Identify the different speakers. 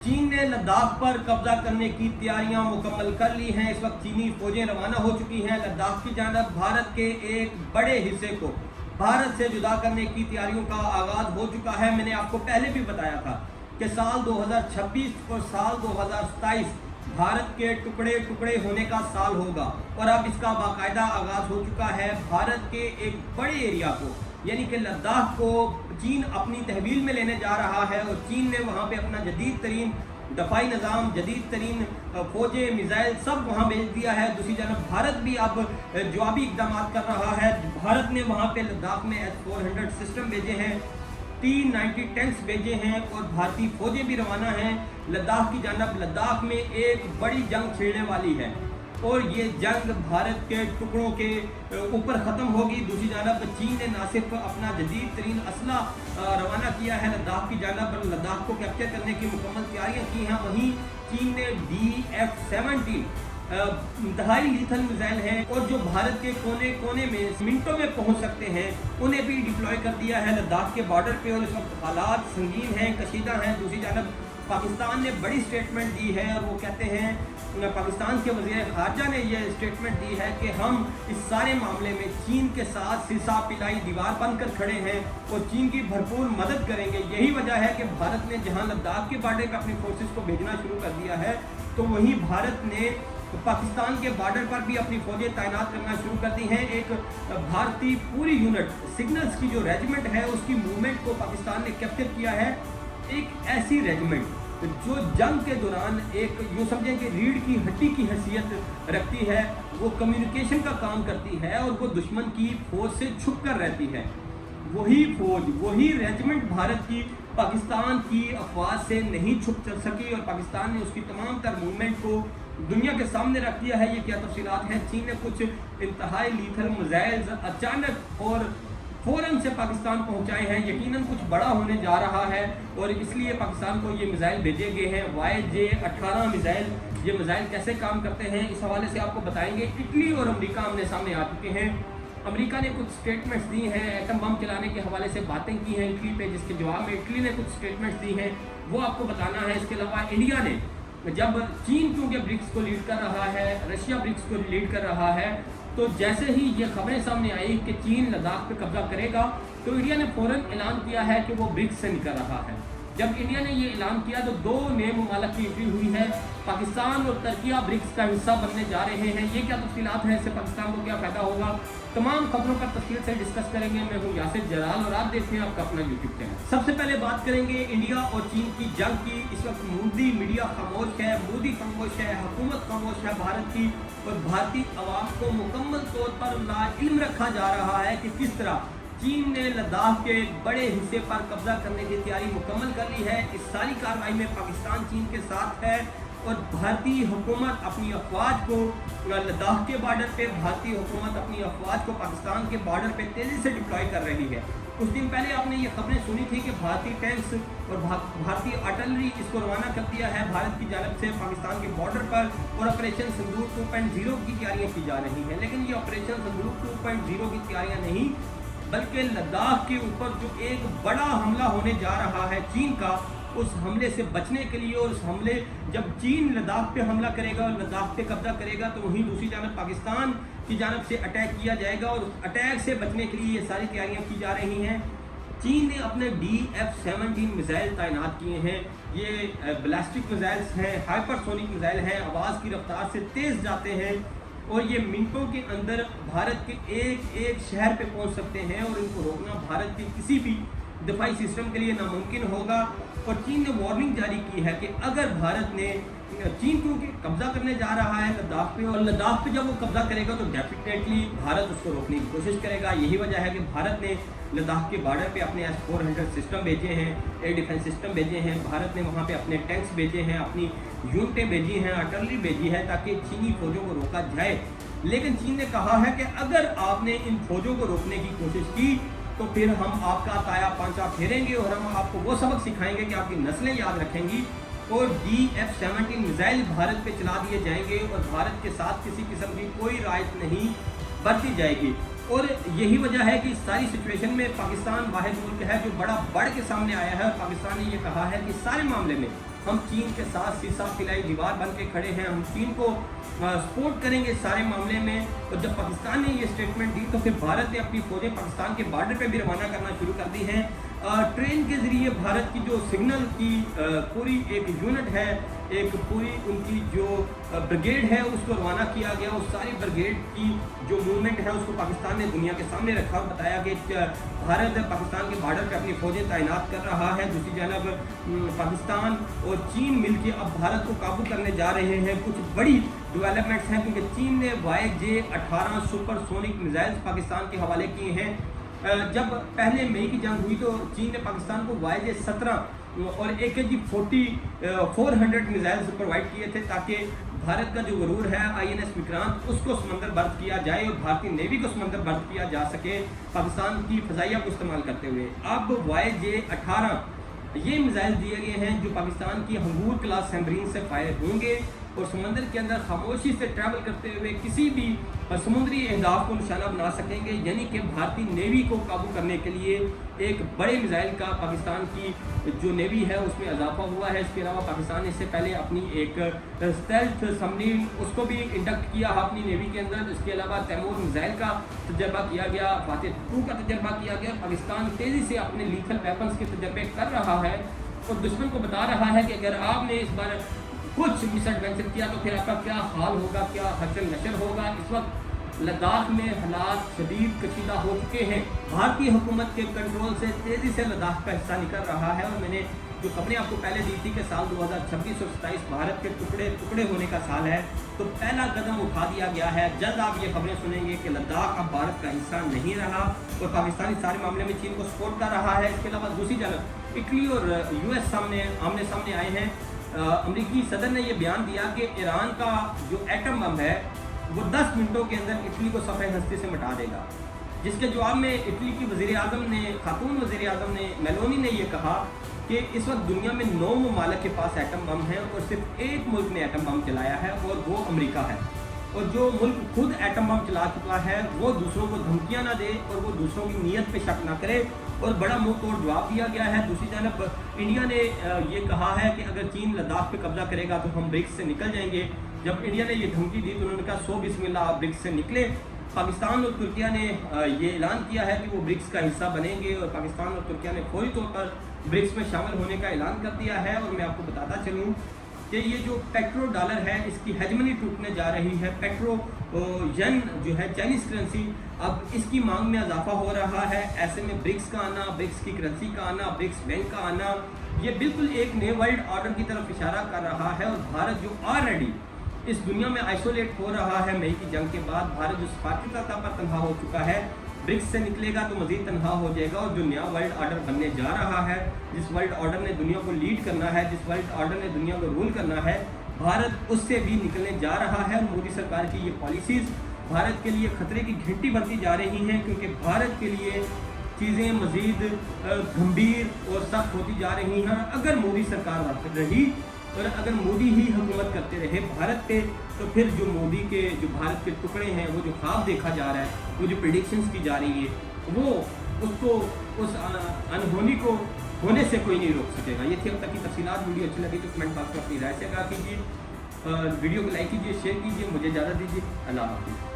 Speaker 1: चीन ने लद्दाख पर कब्जा करने की तैयारियां मुकम्मल कर ली हैं। इस वक्त चीनी फौजें रवाना हो चुकी हैं लद्दाख की जानब। भारत के एक बड़े हिस्से को भारत से जुदा करने की तैयारियों का आगाज हो चुका है। मैंने आपको पहले भी बताया था कि साल 2026 और साल 2027 भारत के टुकड़े टुकड़े होने का साल होगा और अब इसका बाकायदा आगाज हो चुका है। भारत के एक बड़े एरिया को यानी कि लद्दाख को चीन अपनी तहवील में लेने जा रहा है और चीन ने वहाँ पे अपना जदीद तरीन दफाई निज़ाम, जदीद तरीन फौजें, मिसाइल सब वहाँ भेज दिया है। दूसरी जानब भारत भी अब जवाबी इकदाम कर रहा है। भारत ने वहाँ पे लद्दाख में S-400 सिस्टम भेजे हैं, T-90 टैंक्स भेजे हैं और भारतीय फौजें भी रवाना हैं लद्दाख की जानब। लद्दाख में एक बड़ी जंग छिड़ने वाली है और ये जंग भारत के टुकड़ों के ऊपर ख़त्म होगी। दूसरी जानब चीन ने ना सिर्फ अपना जदीद तरीन असला रवाना किया है लद्दाख की जानब, लद्दाख को कैप्चर करने की मुकम्मल तैयारियां की हैं। वहीं चीन ने DF-17 इंतहाई लीथल मिसाइल हैं और जो भारत के कोने कोने में मिनटों में पहुंच सकते हैं उन्हें भी डिप्लॉय कर दिया है लद्दाख के बॉर्डर पे। और इस वक्त हालात संगीन हैं, कशीदा हैं। दूसरी जानब पाकिस्तान ने बड़ी स्टेटमेंट दी है और वो कहते हैं, पाकिस्तान के वज़ीर ख़ारजा ने यह स्टेटमेंट दी है कि हम इस सारे मामले में चीन के साथ सिसा पिलाई दीवार बनकर खड़े हैं और चीन की भरपूर मदद करेंगे। यही वजह है कि भारत ने जहां लद्दाख के बॉर्डर पर अपनी फोर्सेस को भेजना शुरू कर दिया है तो वहीं भारत ने पाकिस्तान के बॉर्डर पर भी अपनी फौजें तैनात करना शुरू कर दी हैं। एक भारतीय पूरी यूनिट सिग्नल्स की जो रेजिमेंट है उसकी मूवमेंट को पाकिस्तान ने कैप्चर किया है। एक ऐसी रेजिमेंट जो जंग के दौरान एक यूँ समझें कि रीढ़ की हड्डी की हैसियत रखती है, वो कम्युनिकेशन का काम करती है और वो दुश्मन की फौज से छुप कर रहती है। वही फौज, वही रेजिमेंट भारत की पाकिस्तान की अफवाज से नहीं छुप सकी और पाकिस्तान ने उसकी तमाम तर मूवमेंट को दुनिया के सामने रख दिया है। ये क्या तफसीलात हैं? चीन ने कुछ इंतहाई लीथल मिसाइल्स अचानक और फ़ौरन से पाकिस्तान पहुंचाए हैं। यकीनन कुछ बड़ा होने जा रहा है और इसलिए पाकिस्तान को ये मिसाइल भेजे गए हैं। YJ-18 मिसाइल, ये मिसाइल कैसे काम करते हैं इस हवाले से आपको बताएंगे। इटली और अमेरिका आमने सामने आ चुके हैं। अमेरिका ने कुछ स्टेटमेंट्स दी हैं, एटम बम चलाने के हवाले से बातें की हैं इटली पे, जिसके जवाब में इटली ने कुछ स्टेटमेंट्स दी हैं, वो आपको बताना है। इसके अलावा इंडिया ने, जब चीन क्योंकि ब्रिक्स को लीड कर रहा है, रशिया ब्रिक्स को लीड कर रहा है, तो जैसे ही ये खबरें सामने आई कि चीन लद्दाख पे कब्जा करेगा तो इंडिया ने फ़ौरन ऐलान किया है कि वो ब्रिक्स से निकल रहा है। जब इंडिया ने ये ऐलान किया तो दो नए मुमालिक की एंट्री हुई है। पाकिस्तान और तुर्की ब्रिक्स का हिस्सा बनने जा रहे हैं। ये क्या तफसीलात हैं, इससे पाकिस्तान को क्या फ़ायदा होगा, तमाम खबरों पर तफसील से डिस्कस करेंगे। मैं हूँ यासिर जलाल और आप देखते हैं आपका अपना यूट्यूब चैनल। सबसे पहले बात करेंगे इंडिया और चीन की जंग की। इस वक्त मोदी मीडिया खामोश है, मोदी खामोश है, हुकूमत खामोश है भारत की, और भारतीय अवाम को मुकम्मल तौर पर नाइल्म रखा जा रहा है कि किस तरह चीन ने लद्दाख के एक बड़े हिस्से पर कब्जा करने की तैयारी मुकम्मल कर ली है। इस सारी कार्रवाई में पाकिस्तान चीन के साथ है और भारतीय हुकूमत अपनी अफवाज को लद्दाख के बॉर्डर पे, भारतीय हुकूमत अपनी अफवाज को पाकिस्तान के बॉर्डर पे तेज़ी से डिप्लॉय कर रही है। कुछ दिन पहले आपने ये खबरें सुनी थी कि भारतीय टैंक्स और भारतीय आर्टिलरी इसको रवाना कर दिया है भारत की जानब से पाकिस्तान के बॉर्डर पर, और ऑपरेशन सिंदूर 2.0 की तैयारियाँ की जा रही हैं। लेकिन ये ऑपरेशन सिंदूर 2.0 की तैयारियाँ नहीं, बल्कि लद्दाख के ऊपर जो एक बड़ा हमला होने जा रहा है चीन का, उस हमले से बचने के लिए, और उस हमले जब चीन लद्दाख पे हमला करेगा और लद्दाख पे कब्जा करेगा तो वहीं दूसरी जानब पाकिस्तान की जानब से अटैक किया जाएगा और उस अटैक से बचने के लिए ये सारी तैयारियां की जा रही हैं। चीन ने अपने DF-17 मिसाइल तैनात किए हैं। ये बैलिस्टिक मिसाइल्स हैं, हाइपरसोनिक मिसाइल हैं, आवाज़ की रफ्तार से तेज़ जाते हैं और ये मिनटों के अंदर भारत के एक एक शहर पे पहुंच सकते हैं और इनको रोकना भारत के किसी भी दफाई सिस्टम के लिए नामुमकिन होगा। और चीन ने वार्निंग जारी की है कि अगर भारत ने, चीन क्योंकि कब्जा करने जा रहा है लद्दाख पे, और लद्दाख पे जब वो कब्जा करेगा तो डेफिनेटली भारत उसको रोकने की कोशिश करेगा। यही वजह है कि भारत ने लद्दाख के बॉर्डर पे अपने S-400 सिस्टम भेजे हैं, एयर डिफेंस सिस्टम भेजे हैं, भारत ने वहाँ पे अपने टैंक्स भेजे हैं, अपनी यूनिटें भेजी हैं, आर्टिलरी भेजी है ताकि चीनी फौजों को रोका जाए। लेकिन चीन ने कहा है कि अगर आपने इन फौजों को रोकने की कोशिश की तो फिर हम आपका ताया पांचा फेरेंगे और हम आपको वो सबक सिखाएंगे कि आपकी नस्लें याद रखेंगी। और DF-17 मिसाइल भारत पे चला दिए जाएंगे और भारत के साथ किसी किस्म की कोई रायत नहीं बरती जाएगी। और यही वजह है कि इस सारी सिचुएशन में पाकिस्तान वाहिद मुल्क है जो बड़ा बढ़ के सामने आया है और पाकिस्तान ने ये कहा है कि सारे मामले में हम चीन के साथ सीसा खिलाई दीवार बन के खड़े हैं, हम चीन को सपोर्ट करेंगे सारे मामले में। और जब पाकिस्तान ने ये स्टेटमेंट दी तो फिर भारत ने अपनी फौजें पाकिस्तान के बॉर्डर पे भी रवाना करना शुरू कर दी हैं। ट्रेन के ज़रिए भारत की जो सिग्नल की पूरी एक यूनिट है, एक पूरी उनकी जो ब्रिगेड है, उसको रवाना किया गया। उस सारी ब्रिगेड की जो मूवमेंट है उसको पाकिस्तान ने दुनिया के सामने रखा और बताया कि भारत पाकिस्तान के बॉर्डर पर अपनी फौजें तैनात कर रहा है। दूसरी जानब पाकिस्तान और चीन मिलकर अब भारत को काबू करने जा रहे हैं। कुछ बड़ी डेवलपमेंट्स हैं क्योंकि चीन ने YJ-18 सुपरसोनिक मिसाइल्स पाकिस्तान के हवाले किए हैं। जब पहले मई की जंग हुई तो चीन ने पाकिस्तान को YJ-17 और AKG-40 400 मिसाइल्स प्रोवाइड किए थे ताकि भारत का जो गरूर है INS विक्रांत उसको समंदर बर्द किया जाए और भारतीय नेवी को समंदर बर्द किया जा सके पाकिस्तान की फ़ज़ाइया को इस्तेमाल करते हुए। अब YJ-18 ये मिसाइल दिए गए हैं जो पाकिस्तान की हंगूर क्लास सबमरीन से फायर होंगे और समंदर के अंदर खामोशी से ट्रैवल करते हुए किसी भी समुद्री अहदाफ को निशाना बना सकेंगे। यानी कि भारतीय नेवी को काबू करने के लिए एक बड़े मिसाइल का पाकिस्तान की जो नेवी है उसमें इजाफा हुआ है। इसके अलावा पाकिस्तान ने इससे पहले अपनी एक स्टेल्थ सबमरीन उसको भी इंडक्ट किया अपनी नेवी के अंदर। इसके अलावा तैमूर मिसाइल का तजर्बा किया गया, फातिह 2 का तजर्बा किया गया। पाकिस्तान तेज़ी से अपने लीथल वेपन्स के तजर्बे कर रहा है और दुश्मन को बता रहा है कि अगर आपने इस बार कुछ मिसएडवेंचर किया तो फिर आपका क्या हाल होगा, क्या हशर नशर होगा। इस वक्त लद्दाख में हालात शदीद कशीदा हो चुके हैं। भारतीय हुकूमत के कंट्रोल से तेज़ी से लद्दाख का हिस्सा निकल रहा है और मैंने जो खबरें आपको पहले दी थी कि साल 2026 और 27 भारत के टुकड़े टुकड़े होने का साल है, तो पहला कदम उठा दिया गया है। जल्द आप ये खबरें सुनेंगे कि लद्दाख अब भारत का हिस्सा नहीं रहा और पाकिस्तान इस सारे मामले में चीन को सपोर्ट कर रहा है। इसके अलावा दूसरी जगह इटली और US आमने सामने आए हैं। अमेरिकी सदर ने यह बयान दिया कि ईरान का जो एटम बम है वो 10 मिनटों के अंदर इटली को सफ़ेद हस्ती से मिटा देगा। जिसके जवाब में इटली की खातून वज़ीर आज़म ने मेलोनी ने यह कहा कि इस वक्त दुनिया में 9 ममालिक के पास एटम बम है और सिर्फ एक मुल्क ने एटम बम चलाया है और वो अमेरिका है। और जो मुल्क खुद एटम बम चला चुका है वो दूसरों को धमकियां ना दे और वो दूसरों की नीयत पे शक ना करे और बड़ा मुंह तोड़ जवाब दिया गया है। दूसरी जानब इंडिया ने ये कहा है कि अगर चीन लद्दाख पे कब्जा करेगा तो हम ब्रिक्स से निकल जाएंगे। जब इंडिया ने ये धमकी दी तो उन्होंने कहा 100 बिस्मिल्लाह आप ब्रिक्स से निकले। पाकिस्तान और तुर्किया ने ये ऐलान किया है कि वो ब्रिक्स का हिस्सा बनेंगे और पाकिस्तान और तुर्किया ने फौरी तौर पर ब्रिक्स में शामिल होने का ऐलान कर दिया है। और मैं आपको बताता चलूँ कि ये जो पेट्रो डॉलर है इसकी हेजमनी टूटने जा रही है। पेट्रो यन जो है चाइनीज़ करेंसी, अब इसकी मांग में इजाफा हो रहा है। ऐसे में ब्रिक्स का आना, ब्रिक्स की करेंसी का आना, ब्रिक्स बैंक का आना, ये बिल्कुल एक नए वर्ल्ड ऑर्डर की तरफ इशारा कर रहा है। और भारत जो ऑलरेडी इस दुनिया में आइसोलेट हो रहा है मई की जंग के बाद, भारत जो सफारती सतह पर तनहा हो चुका है, ब्रिक्स से निकलेगा तो मज़ीद तनहा हो जाएगा। और जो नया वर्ल्ड ऑर्डर बनने जा रहा है, जिस वर्ल्ड ऑर्डर ने दुनिया को लीड करना है, जिस वर्ल्ड ऑर्डर ने दुनिया को रूल करना है, भारत उससे भी निकलने जा रहा है। मोदी सरकार की ये पॉलिसीज़ भारत के लिए खतरे की घंटी बनती जा रही हैं क्योंकि भारत के लिए चीज़ें मज़ीद गंभीर और सख्त होती जा रही हैं। अगर मोदी सरकार वक्त रही और अगर मोदी ही हुकूमत करते रहे भारत पे, तो फिर जो मोदी के जो भारत के टुकड़े हैं, वो जो ख्वाब देखा जा रहा है, वो जो प्रेडिक्शंस की जा रही है, वो उसको उस अनहोनी को होने से कोई नहीं रोक सकेगा। ये थी अब तक की तफसीलात। वीडियो अच्छी लगी तो कमेंट बॉक्स में अपनी राय से आगाह कीजिए, वीडियो को लाइक कीजिए, शेयर कीजिए, मुझे इजाज़त दीजिए। अल्लाह हाफ़िज़।